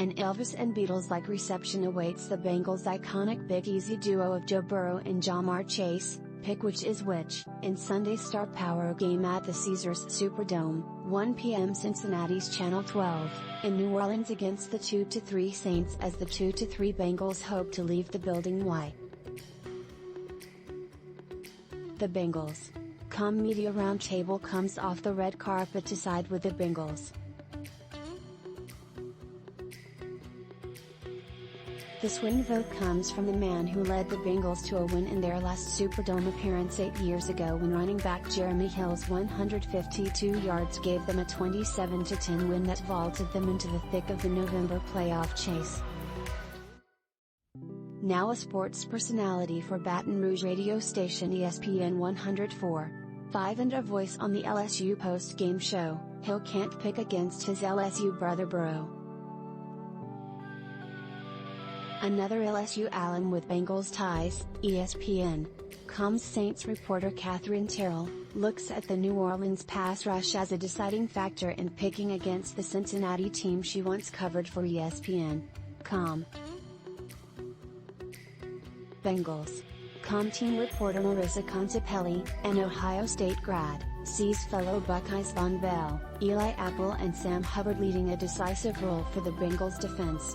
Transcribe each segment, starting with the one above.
An Elvis and Beatles-like reception awaits the Bengals' iconic Big Easy duo of Joe Burrow and Ja'Marr Chase. Pick which is which, in Sunday's star power game at the Caesars Superdome, 1 p.m. Cincinnati's Channel 12, in New Orleans against the 2-3 Saints as the 2-3 Bengals hope to leave the building white. The Bengals.com Media Roundtable comes off the red carpet to side with the Bengals. The swing vote comes from the man who led the Bengals to a win in their last Superdome appearance 8 years ago when running back Jeremy Hill's 152 yards gave them a 27-10 win that vaulted them into the thick of the November playoff chase. Now a sports personality for Baton Rouge radio station ESPN 104.5 and a voice on the LSU post-game show, Hill can't pick against his LSU brother Burrow. Another LSU alum with Bengals ties, ESPN.com's Saints reporter Katherine Terrell, looks at the New Orleans pass rush as a deciding factor in picking against the Cincinnati team she once covered for ESPN.com. Bengals.com team reporter Marisa Contipelli, an Ohio State grad, sees fellow Buckeyes Vonn Bell, Eli Apple and Sam Hubbard leading a decisive role for the Bengals defense.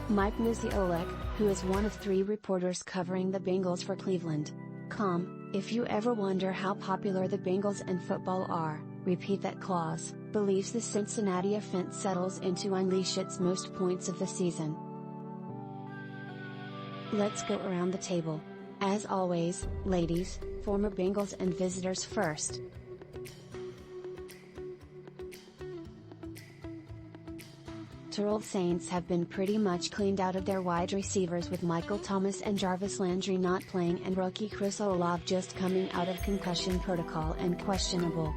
Mike Niziolek, who is one of 3 reporters covering the Bengals for Cleveland.com, if you ever wonder how popular the Bengals and football are, repeat that clause, believes the Cincinnati offense settles in to unleash its most points of the season. Let's go around the table. As always, ladies, former Bengals and visitors first. TERRELLThe Saints have been pretty much cleaned out of their wide receivers with Michael Thomas and Jarvis Landry not playing and rookie Chris Olave just coming out of concussion protocol and questionable.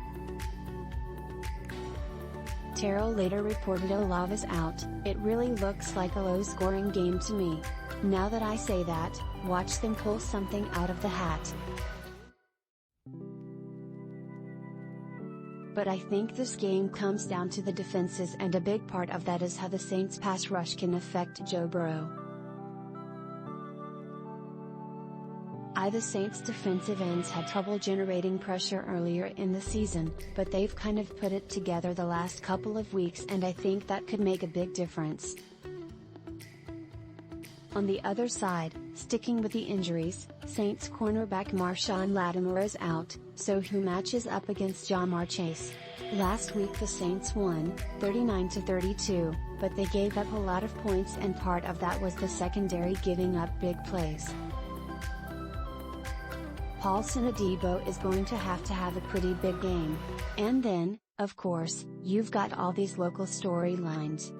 Terrell later reported Olave is out. It really looks like a low-scoring game to me. Now that I say that, watch them pull something out of the hat. But I think this game comes down to the defenses, and a big part of that is how the Saints' pass rush can affect Joe Burrow. The Saints' defensive ends had trouble generating pressure earlier in the season, but they've kind of put it together the last couple of weeks, and I think that could make a big difference. On the other side, sticking with the injuries, Saints cornerback Marshon Lattimore is out, so who matches up against Ja'Marr Chase? Last week the Saints won, 39-32, but they gave up a lot of points, and part of that was the secondary giving up big plays. Paulson Adebo is going to have a pretty big game. And then, of course, you've got all these local storylines.